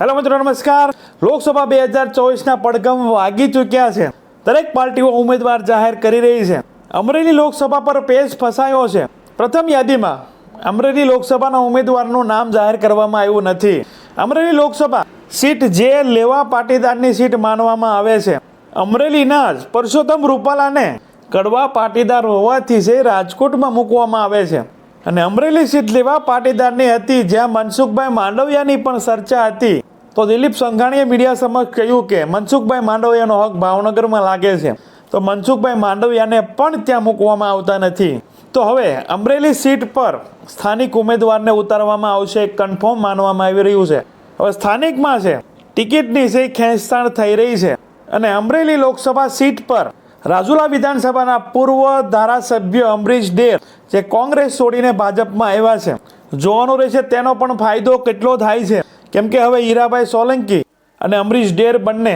Hello મિત્રો, નમસ્કાર. લોકસભા 2024ના પડઘમ વાગી ચૂક્યા છે. દરેક પાર્ટીઓ ઉમેદવાર જાહેર કરી રહી છે. અમરેલી લોકસભા પર પેચ ફસાયો છે. પ્રથમ યાદીમાં અમરેલી લોકસભાના ઉમેદવારનું નામ જાહેર કરવામાં આવ્યું નથી. અમરેલી લોકસભા સીટ જે લેવા પાટીદારની સીટ માનવામાં આવે છે. અમરેલીના જ પરસોત્તમ રૂપાલાને કડવા પાટીદાર હોવાથી છે રાજકોટમાં મૂકવામાં આવે છે. અને અમરેલી સીટ લેવા પાટીદારની હતી, જ્યાં મનસુખભાઈ માંડવિયાની પણ ચર્ચા હતી. તો દિલીપ સંઘાણીએ મીડિયા સમક્ષ કહ્યું કે મનસુખભાઈ માંડવિયાનો હક ભાવનગરમાં લાગે છે, તો મનસુખભાઈ માંડવિયાને પણ ત્યાં મૂકવામાં આવતા નથી. તો હવે અમરેલી સીટ પર સ્થાનિક ઉમેદવારને ઉતારવામાં આવશે, કન્ફર્મ માનવામાં આવી રહ્યું છે. હવે સ્થાનિકમાં છે ટિકિટની છે ખેંચતાણ થઈ રહી છે. અને અમરેલી લોકસભા સીટ પર રાજુલા વિધાનસભાના પૂર્વ ધારાસભ્ય અમરીશ ડેર જે કોંગ્રેસ છોડીને ભાજપમાં આવ્યા છે, જોવાનું રહેશે તેનો પણ ફાયદો કેટલો થાય છે. કેમ કે હવે હીરાભાઈ સોલંકી અને અમરીશ ડેર બંને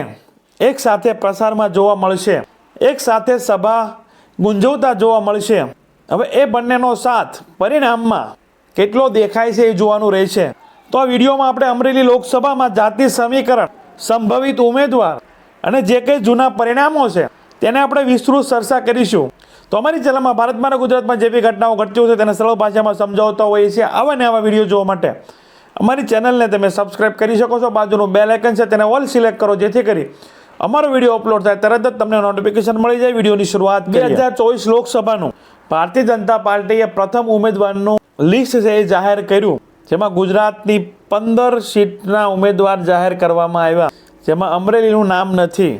એક સાથે પ્રસારમાં જોવા મળશે, એક સાથે સભા ગુંજવતા જોવા મળશે. હવે એ બંનેનો સાથ પરિણામમાં કેટલો દેખાય છે એ જોવાનું રહેશે. તો આ વિડીયોમાં આપણે અમરેલી લોકસભામાં જાતિ સમીકરણ, સંભવિત ઉમેદવાર અને જે કંઈ જૂના પરિણામો છે તેને આપણે વિસ્તૃત ચર્ચા કરીશું. તો અમારી ચેનલમાં ભારતમાં અને ગુજરાતમાં જે બી ઘટનાઓ ઘટતી હોય છે તેને સરળ ભાષામાં સમજાવતા હોઈએ છીએ. આવા ને આવા વિડીયો જોવા માટે અમારી ચેનલને તમે સબસ્ક્રાઇબ કરી શકો છો. બાજુનું બેલ આઇકન છે તેને ઓલ સિલેક્ટ કરો, જેથી કરી અમારો વિડીયો અપલોડ થાય તરત જ તમને નોટિફિકેશન મળી જાય. વિડીયોની શરૂઆત 2024 લોકસભાનું ભારતીય જનતા પાર્ટીએ પ્રથમ ઉમેદવારનું લિસ્ટ છે એ જાહેર કર્યું, જેમાં ગુજરાતની 15 સીટના ઉમેદવાર જાહેર કરવામાં આવ્યા, જેમાં અમરેલીનું નામ નથી.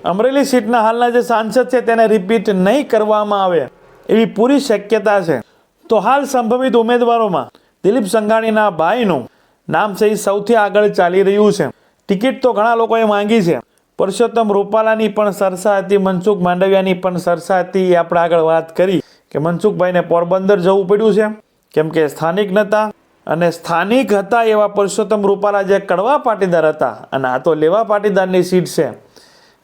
અમરેલી સીટના હાલના જે સાંસદ છે તેને રિપીટ નહીં કરવામાં આવે એવી પૂરી શક્યતા છે. તો હાલ સંભવિત ઉમેદવારોમાં દિલીપ સંઘાણીના ભાઈનું નામ છે એ સૌથી આગળ ચાલી રહ્યું છે. ટિકિટ તો ઘણા લોકોએ માંગી છે. પરસોત્તમ રૂપાલાની પણ ચર્ચા હતી, મનસુખ માંડવિયાની પણ ચર્ચા હતી. એ આપણે આગળ વાત કરી કે મનસુખભાઈને પોરબંદર જવું પડ્યું છે કેમ કે સ્થાનિક નહોતા, અને સ્થાનિક હતા એવા પરસોત્તમ રૂપાલા જે કડવા પાટીદાર હતા, અને આ તો લેવા પાટીદારની સીટ છે,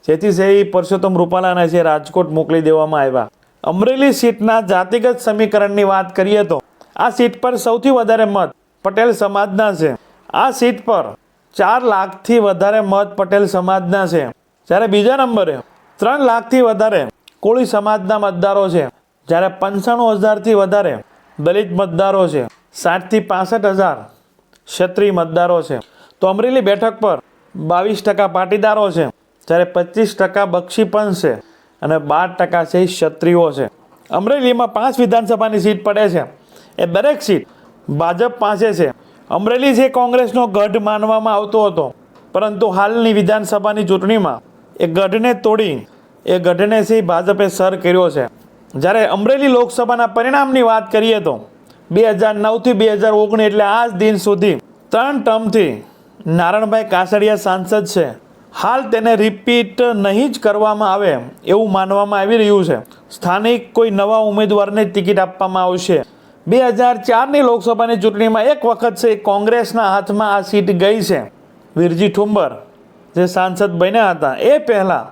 જેથી છે એ પરસોત્તમ રૂપાલાને છે રાજકોટ મોકલી દેવામાં આવ્યા. અમરેલી સીટના જાતિગત સમીકરણની વાત કરીએ તો આ સીટ પર સૌથી વધારે મત પટેલ સમાજના છે. આ સીટ પર 4 લાખથી વધારે મત પટેલ સમાજના છે, જ્યારે બીજા નંબરે 3 લાખથી વધારે કોળી સમાજના મતદારો છે, જ્યારે 95,000થી વધારે દલિત મતદારો છે, 60થી 65,000 ક્ષત્રિય મતદારો છે. તો અમરેલી બેઠક પર 22% પાટીદારો છે, જ્યારે 25% બક્ષીપંચ છે અને 12% છે ક્ષત્રિયો છે. અમરેલીમાં 5 વિધાનસભાની સીટ પડે છે. એ દરેક સીટ ભાજપ પાસે છે. અમરેલી જે કોંગ્રેસનો ગઢ માનવામાં આવતો હતો, પરંતુ હાલની વિધાનસભાની ચૂંટણીમાં એ ગઢને તોડી એ ગઢને છે ભાજપે સર કર્યો છે. જ્યારે અમરેલી લોકસભાના પરિણામની વાત કરીએ તો 2009થી 2019 એટલે આજ દિન સુધી 3 ટર્મથી નારણભાઈ કાછડિયા સાંસદ છે. હાલ તેને રિપીટ નહીં જ કરવામાં આવે એવું માનવામાં આવી રહ્યું છે. સ્થાનિક કોઈ નવા ઉમેદવારને ટિકિટ આપવામાં આવશે. 2004ની લોકસભાની ચૂંટણીમાં એક વખત છે કોંગ્રેસના હાથમાં આ સીટ ગઈ છે. વિરજી ઠુંબર જે સાંસદ બન્યા હતા એ પહેલાં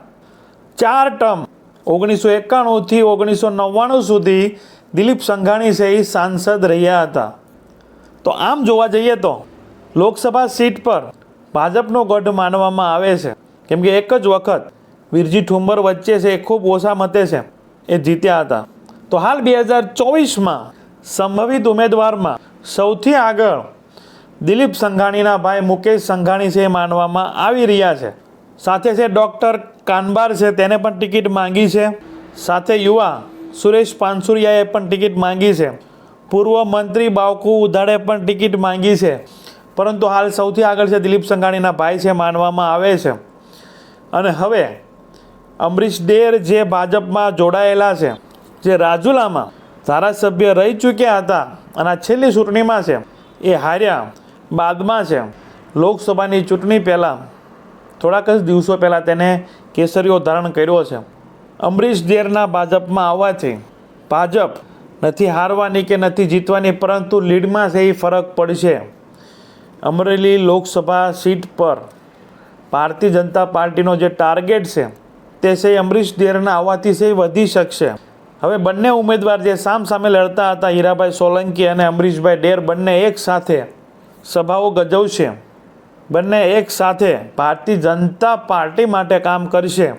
4 ટર્મ 1991થી 1999 સુધી દિલીપ સંઘાણી છે એ સાંસદ રહ્યા હતા. તો આમ જોવા જઈએ તો લોકસભા સીટ પર ભાજપનો ગઢ માનવામાં આવે છે, કેમ કે એક જ વખત વિરજી ઠુંબર વચ્ચે છે એ ખૂબ ઓછા મતે છે એ જીત્યા હતા. તો હાલ 2024માં સંભવિત ઉમેદવારમાં સૌથી આગળ દિલીપ સંઘાણીના ભાઈ મુકેશ સંઘાણી છે એ માનવામાં આવી રહ્યા છે. સાથે છે ડૉક્ટર કાનબાર છે, તેને પણ ટિકિટ માંગી છે. સાથે યુવા સુરેશ પાનસુરિયાએ પણ ટિકિટ માંગી છે. પૂર્વ મંત્રી બાવકુ ઉધાડે પણ ટિકિટ માંગી છે. પરંતુ હાલ સૌથી આગળ છે દિલીપ સંઘાણીના ભાઈ છે માનવામાં આવે છે. અને હવે અમરીશ ડેર જે ભાજપમાં જોડાયેલા છે, જે રાજુલામાં ધારાસભ્ય રહી ચૂક્યા હતા અને આ છેલ્લી ચૂંટણીમાં છે એ હાર્યા બાદમાં છે લોકસભાની ચૂંટણી પહેલાં થોડાક જ દિવસો પહેલાં તેને કેસરીઓ ધારણ કર્યો છે. અમરીશ ડેરના ભાજપમાં આવવાથી ભાજપ નથી હારવાની કે નથી જીતવાની, પરંતુ લીડમાં છે એ ફરક પડશે. અમરેલી લોકસભા સીટ પર ભારતીય જનતા પાર્ટીનો જે ટાર્ગેટ છે તે છે અમરીશ ડેરના આવવાથી છે વધી શકશે. હવે બંને ઉમેદવાર જે સામસામે લડતા હતા, હીરાભાઈ સોલંકી અને અમરીશભાઈ ડેર, બંને એક સાથે સભાઓ ગજવશે. બંને એક સાથે ભારતીય જનતા પાર્ટી માટે કામ કરશે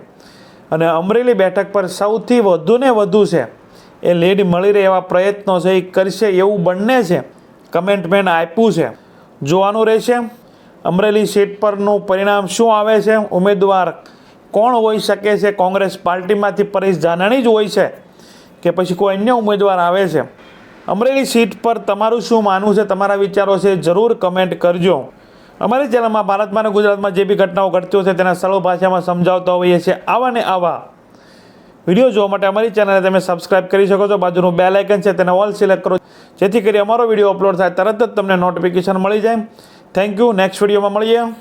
અને અમરેલી બેઠક પર સૌથી વધુ ને વધુ છે એ લીડ મળી રહે એવા પ્રયત્નો છે એ કરશે એવું બંને છે કમેન્ટમેન્ટ આપ્યું છે. જોવાનું રહેશે અમરેલી સીટ પરનું પરિણામ શું આવે છે. ઉમેદવાર કોણ હોઈ શકે છે? કોંગ્રેસ પાર્ટીમાંથી પરેશ ધાનાણી જ હોય છે કે પછી કોઈ અન્ય ઉમેદવાર આવે છે? અમરેલી સીટ પર તમારું શું માનવું છે? તમારા વિચારો છે જરૂર કમેન્ટ કરજો. અમારી ચેનલમાં ભારતમાં અને ગુજરાતમાં જે બી ઘટનાઓ ઘટતી હોય છે તેના સરળ ભાષામાં સમજાવતા હોઈએ છીએ. આવા ને આવા વિડીયો જોવા માટે અમારી ચેનલને તમે સબસ્ક્રાઇબ કરી શકો છો. બાજુનું બેલ આઇકન છે તેને ઓલ સિલેક્ટ કરો જેથી કરી અમારો વિડીયો અપલોડ થાય તરત જ તમને નોટિફિકેશન મળી જાય. Thank you. નેક્સ્ટ વિડીયોમાં મળીએ.